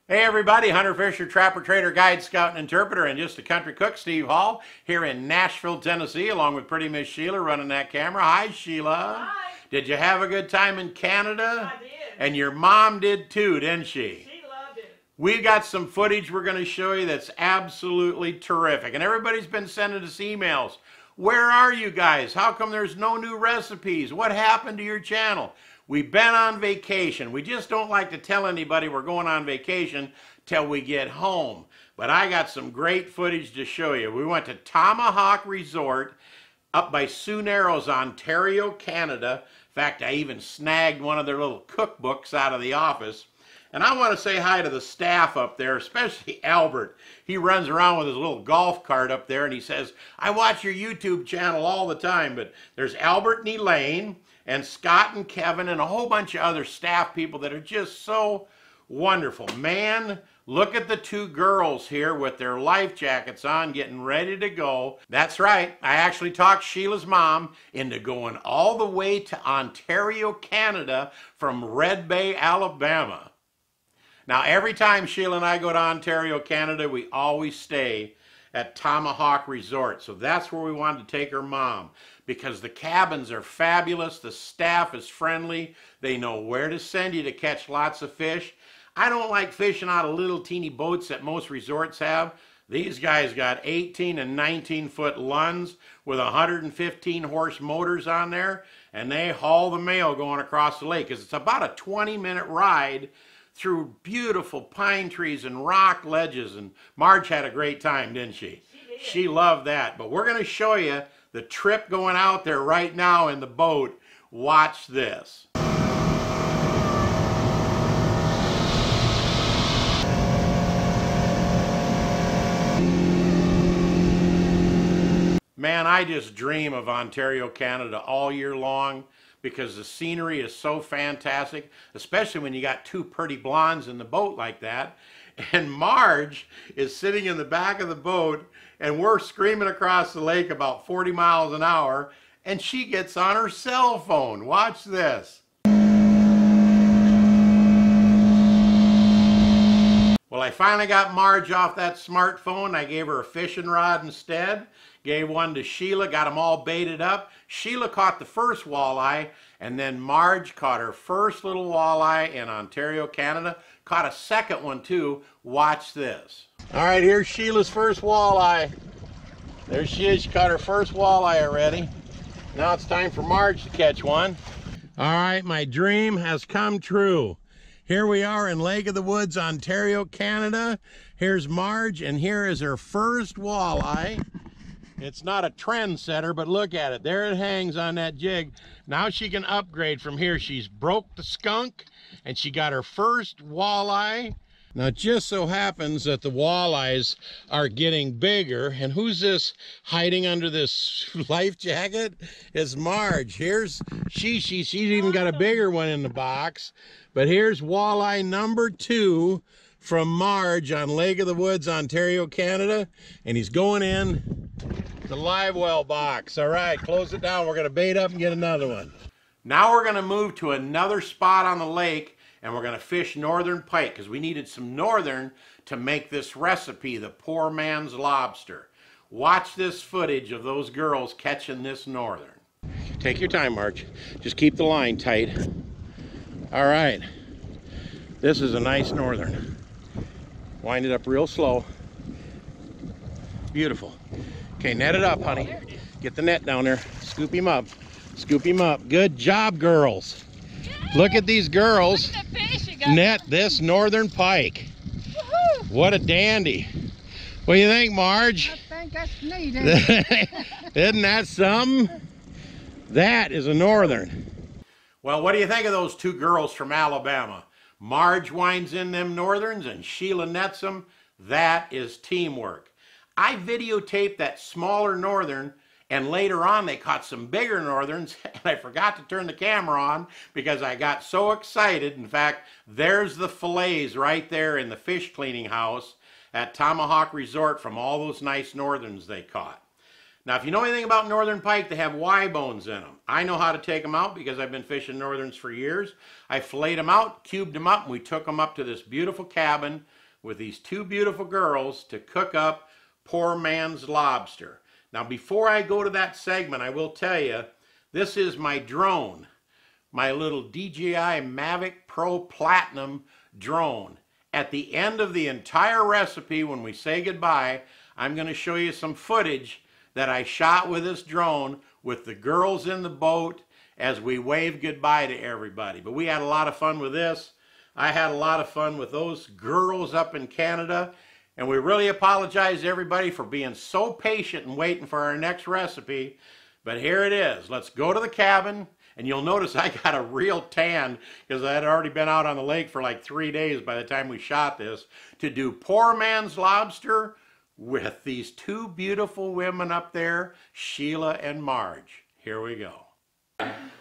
Hey everybody, Hunter Fisher, Trapper, Trader, Guide, Scout, and Interpreter, and just a country cook, Steve Hall, here in Nashville, Tennessee, along with pretty Miss Sheila running that camera. Hi, Sheila. Hi. Did you have a good time in Canada? I did. And your mom did too, didn't she? She loved it. We got some footage we're going to show you that's absolutely terrific. And everybody's been sending us emails. Where are you guys? How come there's no new recipes? What happened to your channel? We've been on vacation. We just don't like to tell anybody we're going on vacation till we get home. But I got some great footage to show you. We went to Tomahawk Resort up by Sioux Narrows, Ontario, Canada. In fact, I even snagged one of their little cookbooks out of the office. And I want to say hi to the staff up there, especially Albert. He runs around with his little golf cart up there and he says, I watch your YouTube channel all the time. But there's Albert and Elaine and Scott and Kevin and a whole bunch of other staff people that are just so wonderful. Man, look at the two girls here with their life jackets on, getting ready to go. That's right, I actually talked Sheila's mom into going all the way to Ontario, Canada from Red Bay, Alabama. Now, every time Sheila and I go to Ontario, Canada, we always stay at Tomahawk Resort. So that's where we wanted to take her mom because the cabins are fabulous. The staff is friendly. They know where to send you to catch lots of fish. I don't like fishing out of little teeny boats that most resorts have. These guys got 18 and 19-foot Lunds with 115 horse motors on there, and they haul the mail going across the lake because it's about a 20-minute ride through beautiful pine trees and rock ledges. And Marge had a great time, didn't she? She did. She loved that. But we're going to show you the trip going out there right now in the boat. Watch this. Man, I just dream of Ontario, Canada all year long because the scenery is so fantastic, especially when you got two pretty blondes in the boat like that. And Marge is sitting in the back of the boat and we're screaming across the lake about 40 miles an hour and she gets on her cell phone. Watch this. Well, I finally got Marge off that smartphone. I gave her a fishing rod instead. Gave one to Sheila, got them all baited up. Sheila caught the first walleye, and then Marge caught her first little walleye in Ontario, Canada. Caught a second one too. Watch this. All right, here's Sheila's first walleye. There she is. She caught her first walleye already. Now it's time for Marge to catch one. All right, my dream has come true. Here we are in Lake of the Woods, Ontario, Canada. Here's Marge, and here is her first walleye. It's not a trendsetter, but look at it. There it hangs on that jig. Now she can upgrade from here. She's broke the skunk, and she got her first walleye. Now, it just so happens that the walleyes are getting bigger. And who's this hiding under this life jacket? It's Marge. Here's she's even got a bigger one in the box. But here's walleye number 2 from Marge on Lake of the Woods, Ontario, Canada. And he's going in the live well box. All right, close it down. We're going to bait up and get another one. Now we're going to move to another spot on the lake and we're going to fish northern pike because we needed some northern to make this recipe, the poor man's lobster. Watch this footage of those girls catching this northern. Take your time, Marge. Just keep the line tight. All right. This is a nice northern. Wind it up real slow. Beautiful. Okay, net it up, honey. Get the net down there. Scoop him up. Scoop him up. Good job, girls. Look at these girls net this northern pike. What a dandy. What do you think, Marge? I think that's neat. Isn't that something? That is a northern. Well, what do you think of those two girls from Alabama? Marge winds in them northerns and Sheila nets them. That is teamwork. I videotaped that smaller northern, and later on they caught some bigger northerns, and I forgot to turn the camera on because I got so excited. In fact, there's the fillets right there in the fish cleaning house at Tomahawk Resort from all those nice northerns they caught. Now, if you know anything about northern pike, they have Y bones in them. I know how to take them out because I've been fishing northerns for years. I filleted them out, cubed them up, and we took them up to this beautiful cabin with these two beautiful girls to cook up poor man's lobster. Now, before I go to that segment, I will tell you, this is my drone, my little DJI Mavic Pro Platinum drone. At the end of the entire recipe, when we say goodbye, I'm going to show you some footage that I shot with this drone with the girls in the boat as we wave goodbye to everybody. But we had a lot of fun with this. I had a lot of fun with those girls up in Canada. And we really apologize to everybody for being so patient and waiting for our next recipe. But here it is. Let's go to the cabin. And you'll notice I got a real tan because I had already been out on the lake for like 3 days by the time we shot this to do poor man's lobster with these two beautiful women up there, Sheila and Marge. Here we go.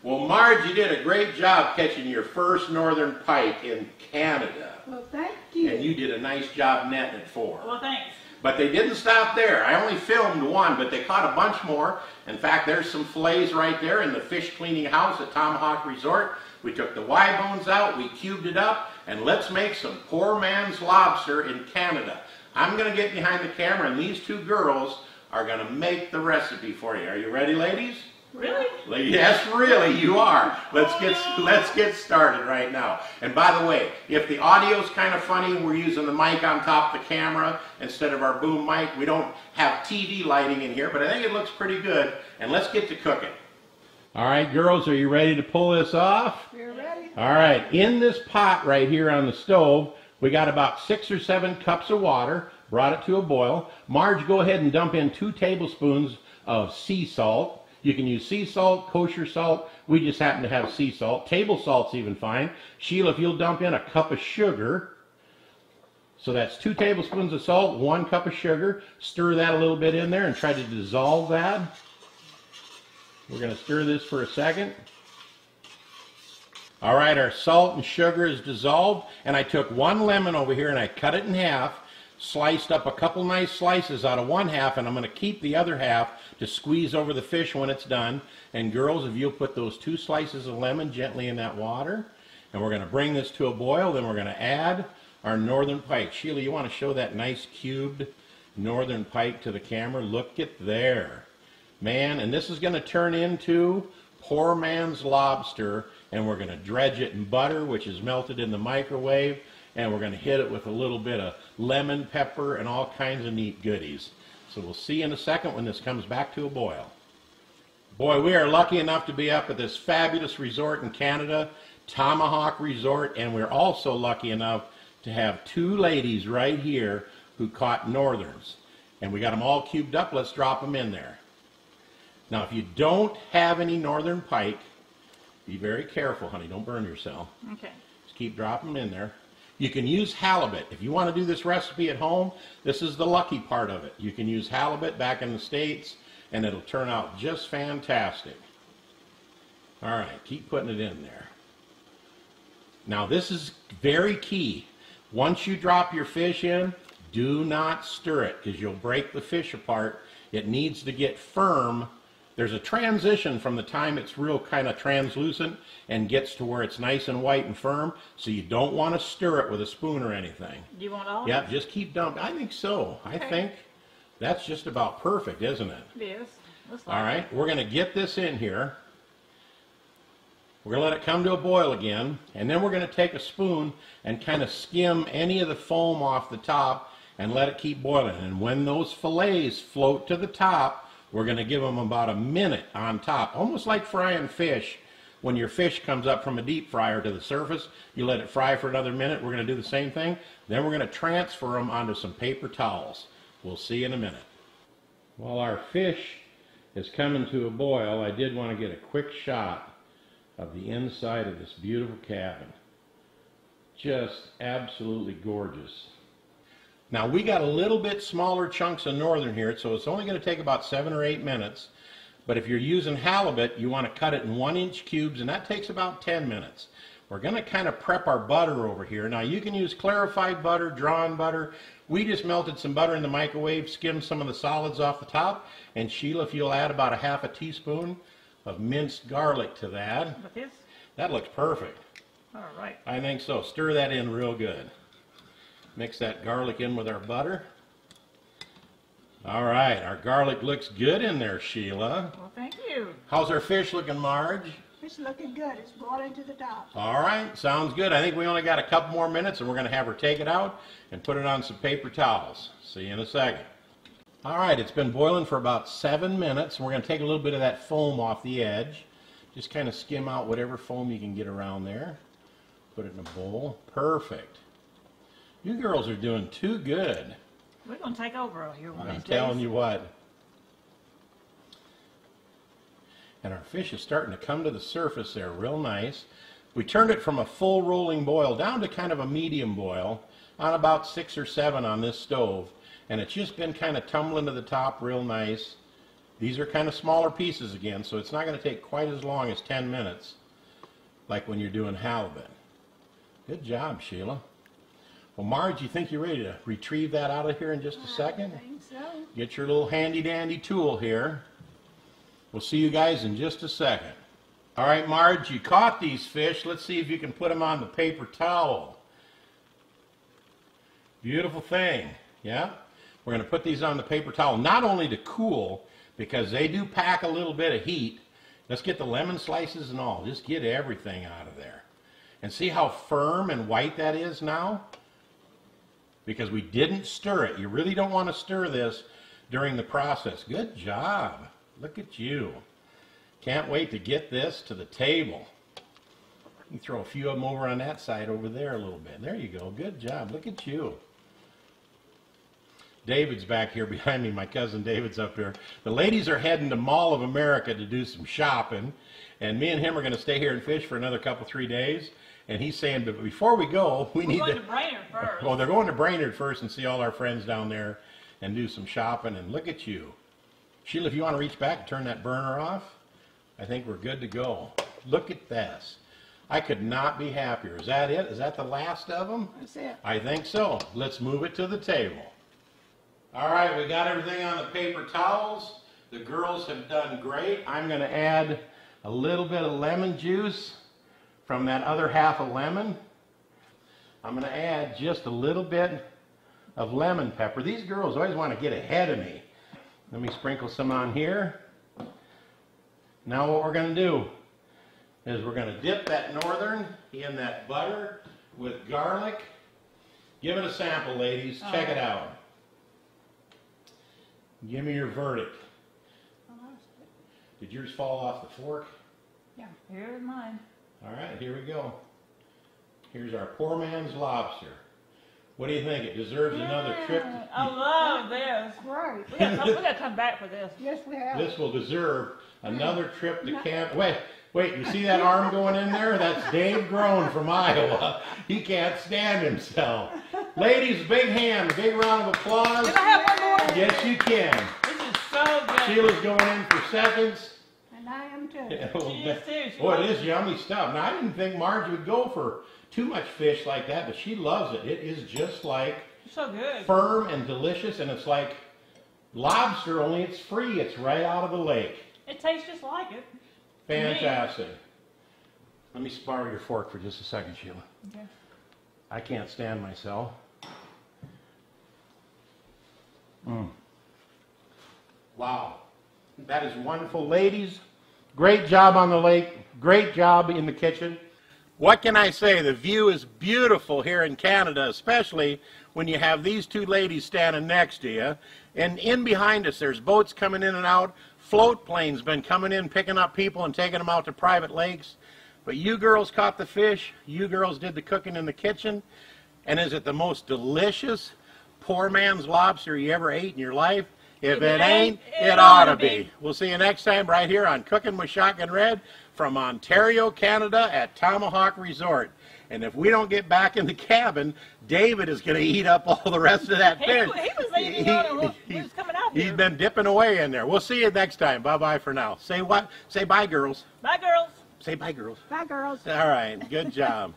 Well, Marge, you did a great job catching your first northern pike in Canada. Well, thank you. And you did a nice job netting it for. Well, thanks. But they didn't stop there. I only filmed one, but they caught a bunch more. In fact, there's some fillets right there in the fish cleaning house at Tomahawk Resort. We took the Y bones out, we cubed it up, and let's make some poor man's lobster in Canada. I'm going to get behind the camera, and these two girls are going to make the recipe for you. Are you ready, ladies? Really? Yes, really, you are. Let's get started right now. And by the way, if the audio's kind of funny, we're using the mic on top of the camera instead of our boom mic. We don't have TV lighting in here, but I think it looks pretty good. And let's get to cooking. All right, girls, are you ready to pull this off? We're ready. All right, in this pot right here on the stove, we got about 6 or 7 cups of water. Brought it to a boil. Marge, go ahead and dump in 2 tablespoons of sea salt. You can use sea salt, kosher salt. We just happen to have sea salt. Table salt's even fine. Sheila, if you'll dump in a cup of sugar. So that's 2 tablespoons of salt, 1 cup of sugar. Stir that a little bit in there and try to dissolve that. We're going to stir this for a second. All right, our salt and sugar is dissolved. And I took 1 lemon over here and I cut it in half. Sliced up a couple nice slices out of 1/2, and I'm going to keep the other half to squeeze over the fish when it's done. And girls, if you'll put those 2 slices of lemon gently in that water, and we're going to bring this to a boil, then we're going to add our northern pike. Sheila, you want to show that nice cubed northern pike to the camera? Look at there. Man, and this is going to turn into poor man's lobster, and we're going to dredge it in butter, which is melted in the microwave. And we're going to hit it with a little bit of lemon pepper and all kinds of neat goodies. So we'll see in a second when this comes back to a boil. Boy, we are lucky enough to be up at this fabulous resort in Canada, Tomahawk Resort, and we're also lucky enough to have 2 ladies right here who caught northerns. And we got them all cubed up. Let's drop them in there. Now, if you don't have any northern pike, be very careful, honey. Don't burn yourself. Okay. Just keep dropping them in there. You can use halibut. If you want to do this recipe at home, this is the lucky part of it. You can use halibut back in the States, and it'll turn out just fantastic. All right, keep putting it in there. Now, this is very key. Once you drop your fish in, do not stir it because you'll break the fish apart. It needs to get firm. There's a transition from the time it's real kind of translucent and gets to where it's nice and white and firm, so you don't want to stir it with a spoon or anything. Do you want all? Yep, just keep dumping. I think so. Okay. I think that's just about perfect, isn't it? It is. All right, we're going to get this in here. We're going to let it come to a boil again, and then we're going to take a spoon and kind of skim any of the foam off the top and let it keep boiling. And when those fillets float to the top, we're going to give them about a minute on top, almost like frying fish. When your fish comes up from a deep fryer to the surface, you let it fry for another minute. We're going to do the same thing. Then we're going to transfer them onto some paper towels. We'll see in a minute. While our fish is coming to a boil, I did want to get a quick shot of the inside of this beautiful cabin. Just absolutely gorgeous. Now, we got a little bit smaller chunks of northern here, so it's only going to take about 7 or 8 minutes. But if you're using halibut, you want to cut it in 1-inch cubes, and that takes about 10 minutes. we're going to kind of prep our butter over here. Now you can use clarified butter, drawn butter. We just melted some butter in the microwave, skimmed some of the solids off the top, and Sheila, if you'll add about a half a teaspoon of minced garlic to that. With this? That looks perfect. All right. I think so. Stir that in real good. Mix that garlic in with our butter. All right, our garlic looks good in there, Sheila. Well, thank you. How's our fish looking, Marge? It's looking good. It's boiling to the top. All right, sounds good. I think we only got a couple more minutes, and we're going to have her take it out and put it on some paper towels. See you in a second. All right, it's been boiling for about 7 minutes, and we're going to take a little bit of that foam off the edge. Just kind of skim out whatever foam you can get around there. Put it in a bowl. Perfect. You girls are doing too good. We're going to take over here one of I'm these days. telling you what. And our fish is starting to come to the surface there real nice. We turned it from a full rolling boil down to kind of a medium boil on about 6 or 7 on this stove. And it's just been kind of tumbling to the top real nice. These are kind of smaller pieces again, so it's not going to take quite as long as 10 minutes like when you're doing halibut. Good job, Sheila. Well, Marge, you think you're ready to retrieve that out of here in just a second? I think so. Get your little handy-dandy tool here. We'll see you guys in just a second. All right, Marge, you caught these fish. Let's see if you can put them on the paper towel. Beautiful thing, yeah? We're going to put these on the paper towel, not only to cool, because they do pack a little bit of heat. Let's get the lemon slices and all. Just get everything out of there. And see how firm and white that is now? Because we didn't stir it. You really don't want to stir this during the process. Good job. Look at you. Can't wait to get this to the table. You can throw a few of them over on that side over there a little bit. There you go. Good job. Look at you. David's back here behind me. My cousin David's up here. The ladies are heading to Mall of America to do some shopping. And me and him are going to stay here and fish for another couple, 3 days. And he's saying, but before we go, we need to... We're going to Brainerd first. Well, they're going to Brainerd first and see all our friends down there and do some shopping. And look at you. Sheila, if you want to reach back and turn that burner off, I think we're good to go. Look at this. I could not be happier. Is that it? Is that the last of them? That's it. I think so. Let's move it to the table. All right, we got everything on the paper towels. The girls have done great. I'm going to add a little bit of lemon juice from that other half of lemon. I'm going to add just a little bit of lemon pepper. These girls always want to get ahead of me. Let me sprinkle some on here. Now what we're going to do is we're going to dip that northern in that butter with garlic. Give it a sample, ladies. Check it out. Give me your verdict. Did yours fall off the fork? Yeah, here's mine. All right, here we go. Here's our poor man's lobster. What do you think? It deserves another trip. I love this. Great. We got to come back for this. Yes, we have. This will deserve another trip to camp. Wait, you see that arm going in there? That's Dave Groen from Iowa. He can't stand himself. Ladies, big hand, big round of applause. Can I have one more? Yes, you can. This is so good. Sheila's going in for seconds. And I am too. She is too. She Boy, it loves is yummy stuff. Now, I didn't think Marge would go for too much fish like that, but she loves it. It is just like It's so good. firm and delicious, and it's like lobster, only it's free. It's right out of the lake. It tastes just like it. Fantastic. Let me borrow your fork for just a second, Sheila. Okay. I can't stand myself. Wow. That is wonderful. Ladies, great job on the lake. Great job in the kitchen. What can I say? The view is beautiful here in Canada, especially when you have these two ladies standing next to you. And in behind us, there's boats coming in and out. Float planes been coming in, picking up people and taking them out to private lakes. But you girls caught the fish. You girls did the cooking in the kitchen. And is it the most delicious poor man's lobster you ever ate in your life? If it ain't, it ought to be. We'll see you next time right here on Cooking with Shotgun Red from Ontario, Canada at Tomahawk Resort. And if we don't get back in the cabin, David is going to eat up all the rest of that fish. He was coming out here. He's been dipping away in there. We'll see you next time. Bye-bye for now. Say what? Say bye, girls. Bye, girls. Say bye, girls. Bye, girls. All right, good job.